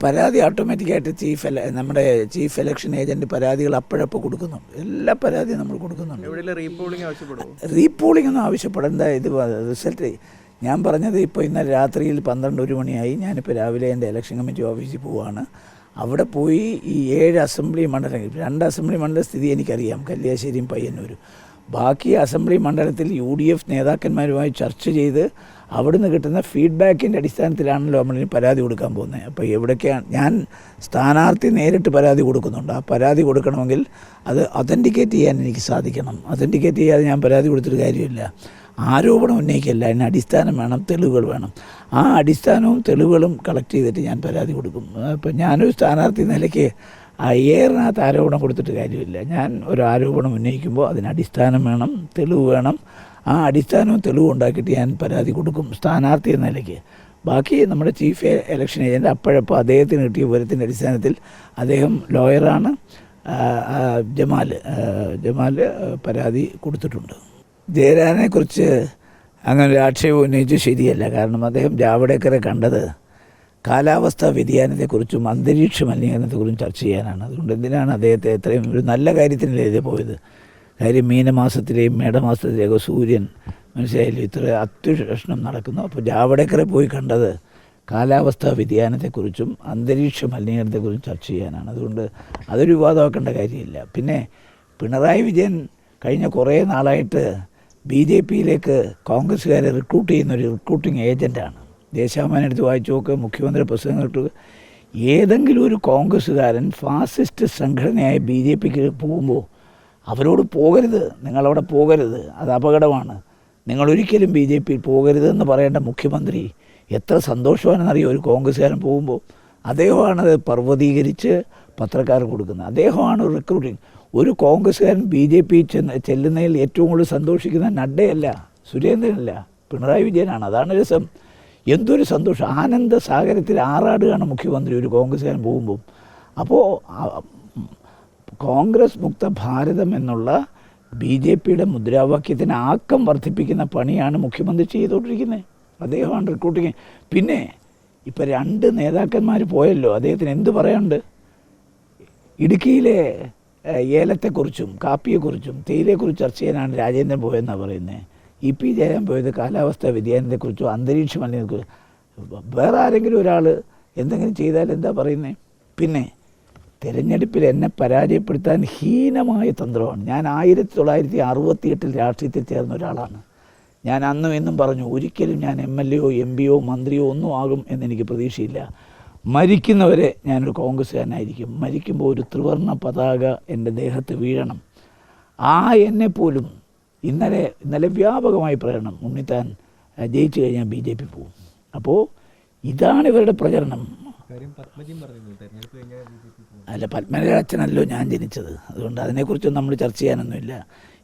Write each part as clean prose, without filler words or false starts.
പരാതി ഓട്ടോമാറ്റിക്കായിട്ട് നമ്മുടെ ചീഫ് ഇലക്ഷൻ ഏജൻറ്റ് പരാതികൾ അപ്പോഴപ്പോൾ കൊടുക്കുന്നുണ്ട്. എല്ലാ പരാതിയും നമ്മൾ കൊടുക്കുന്നുണ്ട്. റീപോളിംഗ് ഒന്നും ആവശ്യപ്പെടേണ്ട. ഇത് റിസൾട്ട് ഞാൻ പറഞ്ഞത് ഇപ്പോൾ ഇന്നലെ രാത്രിയിൽ 12-1 മണിയായി. ഞാനിപ്പോൾ രാവിലെ എൻ്റെ ഇലക്ഷൻ കമ്മിറ്റി ഓഫീസിൽ പോവുകയാണ്. അവിടെ പോയി ഈ 7 അസംബ്ലി മണ്ഡലങ്ങൾ, 2 അസംബ്ലി മണ്ഡല സ്ഥിതി എനിക്കറിയാം, കല്യാശ്ശേരിയും പയ്യന്നൂരും. ബാക്കി അസംബ്ലി മണ്ഡലത്തിൽ UDF നേതാക്കന്മാരുമായി ചർച്ച ചെയ്ത് അവിടുന്ന് കിട്ടുന്ന ഫീഡ്ബാക്കിൻ്റെ അടിസ്ഥാനത്തിലാണല്ലോ നമ്മളിനി പരാതി കൊടുക്കാൻ പോകുന്നത്. അപ്പോൾ എവിടേക്കാണ് ഞാൻ സ്ഥാനാർത്ഥി നേരിട്ട് പരാതി കൊടുക്കുന്നുണ്ട്. ആ പരാതി കൊടുക്കണമെങ്കിൽ അത് ഒതൻറ്റിക്കേറ്റ് ചെയ്യാൻ എനിക്ക് സാധിക്കണം. ഒതൻറ്റിക്കേറ്റ് ചെയ്യാതെ ഞാൻ പരാതി കൊടുത്തിട്ട് കാര്യമില്ല. ആരോപണം ഉന്നയിക്കല്ല, അതിന് അടിസ്ഥാനം വേണം, തെളിവുകൾ വേണം. ആ അടിസ്ഥാനവും തെളിവുകളും കളക്ട് ചെയ്തിട്ട് ഞാൻ പരാതി കൊടുക്കും. അപ്പോൾ ഞാനൊരു സ്ഥാനാർത്ഥി നിലയ്ക്ക് ഏറിനകത്ത് ആരോപണം കൊടുത്തിട്ട് കാര്യമില്ല. ഞാൻ ഒരു ആരോപണം ഉന്നയിക്കുമ്പോൾ അതിന് അടിസ്ഥാനം വേണം, തെളിവ് വേണം. ആ അടിസ്ഥാനവും തെളിവും ഉണ്ടാക്കിയിട്ട് ഞാൻ പരാതി കൊടുക്കും സ്ഥാനാർത്ഥി എന്ന നിലയ്ക്ക്. ബാക്കി നമ്മുടെ ചീഫ് ഇലക്ഷൻ ഏജൻറ്റ് അപ്പോഴപ്പോൾ അദ്ദേഹത്തിന് കിട്ടിയ വിവരത്തിൻ്റെ അടിസ്ഥാനത്തിൽ, അദ്ദേഹം ലോയറാണ്, ജമാൽ പരാതി കൊടുത്തിട്ടുണ്ട്. ജയരാജനെക്കുറിച്ച് അങ്ങനെ ഒരു ആക്ഷേപം ഉന്നയിച്ച് ശരിയല്ല. കാരണം അദ്ദേഹം ജാവ്ദേക്കറെ കണ്ടത് കാലാവസ്ഥാ വ്യതിയാനത്തെക്കുറിച്ചും അന്തരീക്ഷ മലിനീകരണത്തെക്കുറിച്ചും ചർച്ച ചെയ്യാനാണ്. അതുകൊണ്ട് എന്തിനാണ് അദ്ദേഹത്തെ എത്രയും ഒരു നല്ല കാര്യത്തിനല്ലേ ഇത് പോയത്? കാര്യം മീനമാസത്തിലെയും മേടമാസത്തിലെയൊക്കെ സൂര്യൻ മനസ്സിലായാലും ഇത്ര അത്യുഷ്ണം നടക്കുന്നു. അപ്പോൾ ജാവ്ദേക്കറെ പോയി കണ്ടത് കാലാവസ്ഥാ വ്യതിയാനത്തെക്കുറിച്ചും അന്തരീക്ഷ മലിനീകരണത്തെക്കുറിച്ചും ചർച്ച ചെയ്യാനാണ്. അതുകൊണ്ട് അതൊരു വിവാദമാക്കേണ്ട കാര്യമില്ല. പിന്നെ പിണറായി വിജയൻ കഴിഞ്ഞ കുറേ നാളായിട്ട് BJPയിലേക്ക് കോൺഗ്രസ്സുകാരെ റിക്രൂട്ട് ചെയ്യുന്നൊരു റിക്രൂട്ടിംഗ് ഏജൻറ്റാണ്. ദേശാഭിമാനി എടുത്ത് വായിച്ചു നോക്ക്, മുഖ്യമന്ത്രി പ്രസംഗം കേട്ടു. ഏതെങ്കിലും ഒരു കോൺഗ്രസ്സുകാരൻ ഫാസിസ്റ്റ് സംഘടനയായ BJPക്ക് പോകുമ്പോൾ അവരോട് പോകരുത്, നിങ്ങളവിടെ പോകരുത്, അത് അപകടമാണ്, നിങ്ങളൊരിക്കലും BJPയിൽ പോകരുതെന്ന് പറയേണ്ട മുഖ്യമന്ത്രി എത്ര സന്തോഷമാണെന്നറിയോ ഒരു കോൺഗ്രസ്സുകാരൻ പോകുമ്പോൾ? അദ്ദേഹമാണത് പർവ്വതീകരിച്ച് പത്രക്കാർക്ക് കൊടുക്കുന്നത്. അദ്ദേഹമാണ് റിക്രൂട്ടിങ്. ഒരു കോൺഗ്രസ്സുകാരൻ BJP ചെല്ലുന്നതിൽ ഏറ്റവും കൂടുതൽ സന്തോഷിക്കുന്ന നഡ്ഡയല്ല, സുരേന്ദ്രനല്ല, പിണറായി വിജയനാണ്. അതാണ് രസം. എന്തൊരു സന്തോഷം! ആനന്ദ സാഗരത്തിൽ ആറാടുകയാണ് മുഖ്യമന്ത്രി ഒരു കോൺഗ്രസ്സുകാരൻ പോകുമ്പോൾ. അപ്പോൾ കോൺഗ്രസ് മുക്ത ഭാരതം എന്നുള്ള BJPയുടെ മുദ്രാവാക്യത്തിന് ആക്കം വർദ്ധിപ്പിക്കുന്ന പണിയാണ് മുഖ്യമന്ത്രി ചെയ്തുകൊണ്ടിരിക്കുന്നത്. അദ്ദേഹമാണ് റിക്രൂട്ടിങ്. പിന്നെ ഇപ്പോൾ 2 നേതാക്കന്മാർ പോയല്ലോ, അദ്ദേഹത്തിന് എന്ത് പറയാനുണ്ട്? ഇടുക്കിയിലെ ഏലത്തെക്കുറിച്ചും കാപ്പിയെക്കുറിച്ചും തേയിലയെക്കുറിച്ചും ചർച്ച ചെയ്യാനാണ് രാജേന്ദ്രൻ പോയെന്നാണ് പറയുന്നത്. EP ജയരാജൻ പോയത് കാലാവസ്ഥാ വ്യതിയാനത്തെക്കുറിച്ചോ അന്തരീക്ഷ മലിനീകരണത്തെക്കുറിച്ചോ. വേറെ ആരെങ്കിലും ഒരാൾ എന്തെങ്കിലും ചെയ്താൽ എന്താ പറയുന്നത്? പിന്നെ തിരഞ്ഞെടുപ്പിൽ എന്നെ പരാജയപ്പെടുത്താൻ ഹീനമായ തന്ത്രമാണ്. ഞാൻ 1968 രാഷ്ട്രീയത്തിൽ ചേർന്ന ഒരാളാണ്. ഞാൻ അന്നും എന്നും പറഞ്ഞു, ഒരിക്കലും ഞാൻ MLAയോ MP യോ മന്ത്രിയോ ഒന്നും ആകും എന്നെനിക്ക് പ്രതീക്ഷയില്ല. മരിക്കുന്നവരെ ഞാനൊരു കോൺഗ്രസ്സുകാരനായിരിക്കും. മരിക്കുമ്പോൾ ഒരു ത്രിവർണ്ണ പതാക എൻ്റെ ദേഹത്ത് വീഴണം. എന്നെപ്പോലും ഇന്നലെ വ്യാപകമായി പ്രചരണം, ഉണ്ണിത്താൻ ജയിച്ചു കഴിഞ്ഞാൽ BJP പോകും. അപ്പോൾ ഇതാണ് ഇവരുടെ പ്രചരണം. അല്ല, പത്മജയുടെ അച്ഛനല്ലോ ഞാൻ ജനിച്ചത്. അതുകൊണ്ട് അതിനെക്കുറിച്ചൊന്നും നമ്മൾ ചർച്ച ചെയ്യാനൊന്നുമില്ല.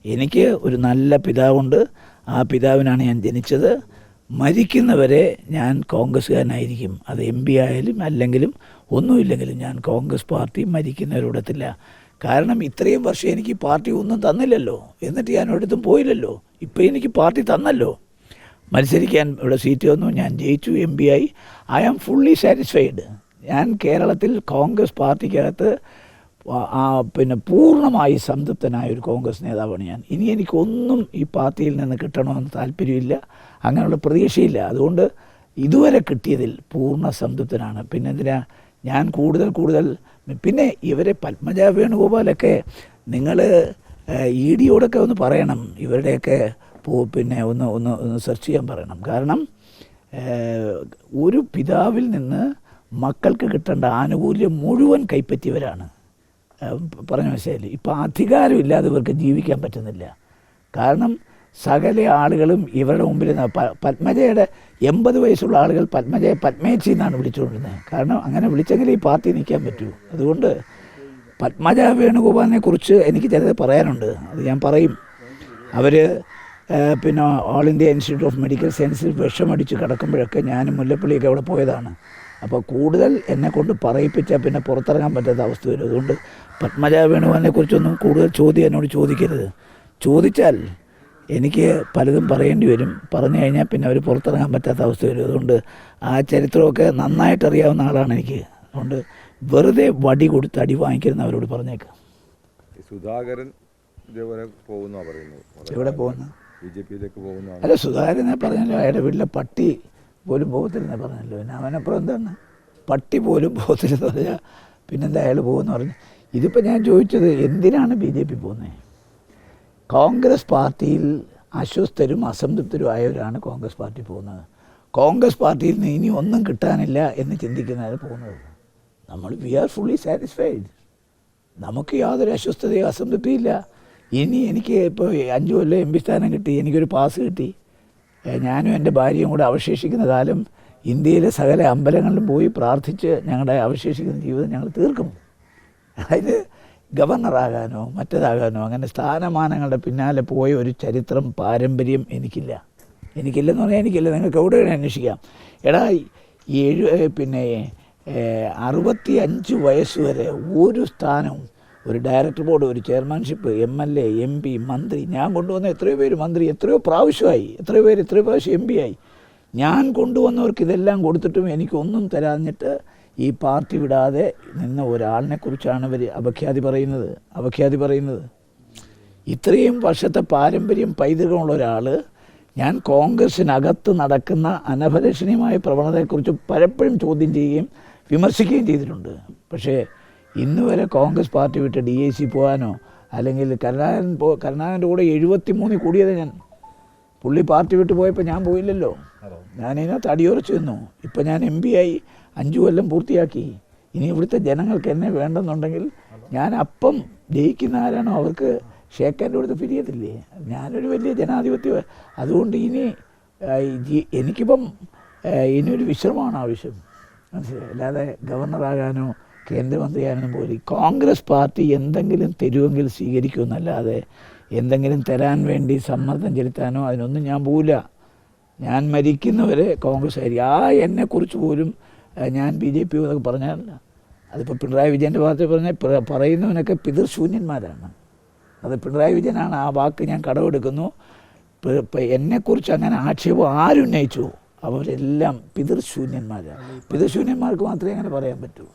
എനിക്ക് ഒരു നല്ല പിതാവുണ്ട്, ആ പിതാവിനാണ് ഞാൻ ജനിച്ചത്. മരിക്കുന്നവരെ ഞാൻ കോൺഗ്രസ്സുകാരനായിരിക്കും. അത് MP ആയാലും അല്ലെങ്കിലും ഒന്നുമില്ലെങ്കിലും ഞാൻ കോൺഗ്രസ് പാർട്ടി മരിക്കുന്നവരോടത്തില്ല. കാരണം ഇത്രയും വർഷം എനിക്ക് പാർട്ടി ഒന്നും തന്നില്ലല്ലോ, എന്നിട്ട് ഞാൻ ഒരിടത്തും പോയില്ലല്ലോ. ഇപ്പോൾ എനിക്ക് പാർട്ടി തന്നല്ലോ, മത്സരിക്കാൻ ഇവിടെ സീറ്റ് വന്നു, ഞാൻ ജയിച്ചു, MP ആയി. I am fully satisfied. ഞാൻ കേരളത്തിൽ കോൺഗ്രസ് പാർട്ടിക്കകത്ത് പൂർണ്ണമായി സംതൃപ്തനായ ഒരു കോൺഗ്രസ് നേതാവാണ് ഞാൻ. ഇനി എനിക്കൊന്നും ഈ പാർട്ടിയിൽ നിന്ന് കിട്ടണമെന്ന് താല്പര്യമില്ല, അങ്ങനെയുള്ള പ്രതീക്ഷയില്ല. അതുകൊണ്ട് ഇതുവരെ കിട്ടിയതിൽ പൂർണ്ണ സംതൃപ്തനാണ്. പിന്നെ എന്തിനാ ഞാൻ കൂടുതൽ പിന്നെ ഇവരെ പത്മജ വേണുഗോപാലൊക്കെ നിങ്ങൾ EDയോടൊക്കെ ഒന്ന് പറയണം, ഇവരുടെയൊക്കെ പിന്നെ ഒന്ന് സെർച്ച് ചെയ്യാൻ പറയണം. കാരണം ഒരു പിതാവിൽ നിന്ന് മക്കൾക്ക് കിട്ടേണ്ട ആനുകൂല്യം മുഴുവൻ കൈപ്പറ്റിയവരാണ്. പറഞ്ഞ മനസ്സിലായില്ലേ? ഇപ്പോൾ അധികാരമില്ലാതെ ഇവർക്ക് ജീവിക്കാൻ പറ്റുന്നില്ല. കാരണം സകല ആളുകളും ഇവരുടെ മുമ്പിൽ പത്മജയുടെ 80 വയസ്സുള്ള ആളുകൾ പത്മജയെ പത്മേച്ചി എന്നാണ് വിളിച്ചുകൊണ്ടിരുന്നത്. കാരണം അങ്ങനെ വിളിച്ചെങ്കിൽ ഈ പാർട്ടി നിൽക്കാൻ പറ്റൂ. അതുകൊണ്ട് പത്മജ വേണുഗോപാലിനെ കുറിച്ച് എനിക്ക് ചിലത് പറയാനുണ്ട്, അത് ഞാൻ പറയും. അവർ പിന്നെ all India institute of medical സയൻസിൽ വിഷമടിച്ച് കിടക്കുമ്പോഴൊക്കെ ഞാനും മുല്ലപ്പള്ളിയൊക്കെ അവിടെ പോയതാണ്. അപ്പോൾ കൂടുതൽ എന്നെക്കൊണ്ട് പറയിപ്പിച്ചാൽ പിന്നെ പുറത്തിറങ്ങാൻ പറ്റാത്ത അവസ്ഥ വരും. അതുകൊണ്ട് പത്മജ വേണുഗോപാലിനെ കുറിച്ചൊന്നും കൂടുതൽ ചോദ്യം എന്നോട് ചോദിക്കരുത്. ചോദിച്ചാൽ എനിക്ക് പലതും പറയേണ്ടി വരും. പറഞ്ഞു കഴിഞ്ഞാൽ പിന്നെ അവർ പുറത്തിറങ്ങാൻ പറ്റാത്ത അവസ്ഥ വരും. അതുകൊണ്ട് ആ ചരിത്രമൊക്കെ നന്നായിട്ട് അറിയാവുന്ന ആളാണ് എനിക്ക്. അതുകൊണ്ട് വെറുതെ വടി കൊടുത്ത് അടി വാങ്ങിക്കുന്നവരോട് പറഞ്ഞേക്കാം. സുധാകരൻ ഇതേപോലെ പോകുന്ന പറയുന്നു. എവിടെ പോകുന്നു? BJPയിലേക്ക് പോകുന്ന. അല്ല, സുധാകരനെ പറഞ്ഞല്ലോ, അയാളുടെ വീട്ടിലെ പട്ടി പോലും പോകത്തില്ലെന്ന് പറഞ്ഞല്ലോ. പിന്നെ അവനപ്പുറം എന്താണ്? പട്ടി പോലും പോകത്തില്ലെന്ന് പറഞ്ഞാൽ പിന്നെന്താ അയാൾ പോകുമെന്ന് പറഞ്ഞു. ഇതിപ്പോൾ ഞാൻ ചോദിച്ചത് എന്തിനാണ് BJP പോകുന്നത്? കോൺഗ്രസ് പാർട്ടിയിൽ അസ്വസ്ഥരും അസംതൃപ്തരും ആയവരാണ് കോൺഗ്രസ് പാർട്ടി പോകുന്നത്. കോൺഗ്രസ് പാർട്ടിയിൽ നിന്ന് ഇനി ഒന്നും കിട്ടാനില്ല എന്ന് ചിന്തിക്കുന്നവർ പോകുന്നത്. We are fully satisfied. നമുക്ക് യാതൊരു അസ്വസ്ഥതയോ അസംതൃപ്തിയില്ല. ഇനി എനിക്ക് ഇപ്പോൾ 5 കൊല്ലം MP സ്ഥാനം കിട്ടി, എനിക്കൊരു പാസ് കിട്ടി, ഞാനും എൻ്റെ ഭാര്യയും കൂടെ അവശേഷിക്കുന്ന കാലം ഇന്ത്യയിലെ സകല അമ്പലങ്ങളിലും പോയി പ്രാർത്ഥിച്ച് ഞങ്ങളുടെ അവശേഷിക്കുന്ന ജീവിതം ഞങ്ങൾ തീർക്കും. അതായത് ഗവർണറാകാനോ മറ്റേതാകാനോ അങ്ങനെ സ്ഥാനമാനങ്ങളുടെ പിന്നാലെ പോയ ഒരു ചരിത്രം പാരമ്പര്യം എനിക്കില്ലെന്ന് പറഞ്ഞാൽ എനിക്കില്ല. നിങ്ങൾക്ക് എവിടെ അന്വേഷിക്കാം. എടാ, 65 വയസ്സ് വരെ ഒരു സ്ഥാനവും, ഒരു ഡയറക്ടർ ബോർഡ്, ഒരു ചെയർമാൻഷിപ്പ്, MLA, MP, മന്ത്രി, ഞാൻ കൊണ്ടുവന്ന എത്രയോ പേര് മന്ത്രി എത്രയോ പ്രാവശ്യമായി, എത്രയോ പേര് എത്രയോ പ്രാവശ്യം MP ആയി. ഞാൻ കൊണ്ടുവന്നവർക്ക് ഇതെല്ലാം കൊടുത്തിട്ടും എനിക്കൊന്നും തരാഞ്ഞിട്ട് ഈ പാർട്ടി വിടാതെ നിന്ന ഒരാളിനെക്കുറിച്ചാണ് ഇവർ അപഖ്യാതി പറയുന്നത്. ഇത്രയും വർഷത്തെ പാരമ്പര്യം പൈതൃകമുള്ള ഒരാൾ, ഞാൻ കോൺഗ്രസിനകത്ത് നടക്കുന്ന അനഭിലഷണീയമായ പ്രവണതയെക്കുറിച്ച് പലപ്പോഴും ചോദ്യം ചെയ്യുകയും വിമർശിക്കുകയും ചെയ്തിട്ടുണ്ട്. പക്ഷേ ഇന്ന് വരെ കോൺഗ്രസ് പാർട്ടി വിട്ട് DIC പോകാനോ അല്ലെങ്കിൽ കരുണാകരൻ്റെ കൂടെ 73 കൂടിയത് ഞാൻ. പുള്ളി പാർട്ടി വിട്ട് പോയപ്പോൾ ഞാൻ പോയില്ലല്ലോ. ഞാനിതിനകത്ത് അടിയുറച്ചു നിന്നു. ഇപ്പം ഞാൻ MP ആയി 5 കൊല്ലം പൂർത്തിയാക്കി. ഇനി ഇവിടുത്തെ ജനങ്ങൾക്ക് എന്നെ വേണ്ടെന്നുണ്ടെങ്കിൽ ഞാൻ അപ്പം ജയിക്കുന്ന ആരാണോ അവർക്ക് ഷേക്കാൻ്റെ കൊടുത്ത് പിരിയത്തില്ലേ. ഞാനൊരു വലിയ ജനാധിപത്യം. അതുകൊണ്ട് എനിക്കിപ്പം ഇനിയൊരു വിശ്രമമാണ് ആവശ്യം, മനസ്സിലായി. അല്ലാതെ ഗവർണറാകാനോ കേന്ദ്രമന്ത്രിയാകാനോ പോലും കോൺഗ്രസ് പാർട്ടി എന്തെങ്കിലും തരുമെങ്കിൽ സ്വീകരിക്കുമെന്നല്ലാതെ എന്തെങ്കിലും തരാൻ വേണ്ടി സമ്മർദ്ദം ചെലുത്താനോ അതിനൊന്നും ഞാൻ പോവില്ല. ഞാൻ മരിക്കുന്നവരെ കോൺഗ്രസ് ആയിരിക്കും. എന്നെക്കുറിച്ച് പോലും ഞാൻ BJP എന്നൊക്കെ പറഞ്ഞാലല്ല. അതിപ്പോൾ പിണറായി വിജയൻ്റെ ഭാഗത്ത് പറയുന്നവനൊക്കെ പിതൃശൂന്യന്മാരാണ്. അത് പിണറായി വിജയനാണ്. ആ വാക്ക് ഞാൻ കടമെടുക്കുന്നു. എന്നെക്കുറിച്ച് അങ്ങനെ ആക്ഷേപം ആരുന്നയിച്ചു അവരെല്ലാം പിതൃശൂന്യന്മാരാണ്. പിതൃശൂന്യന്മാർക്ക് മാത്രമേ അങ്ങനെ പറയാൻ പറ്റൂ.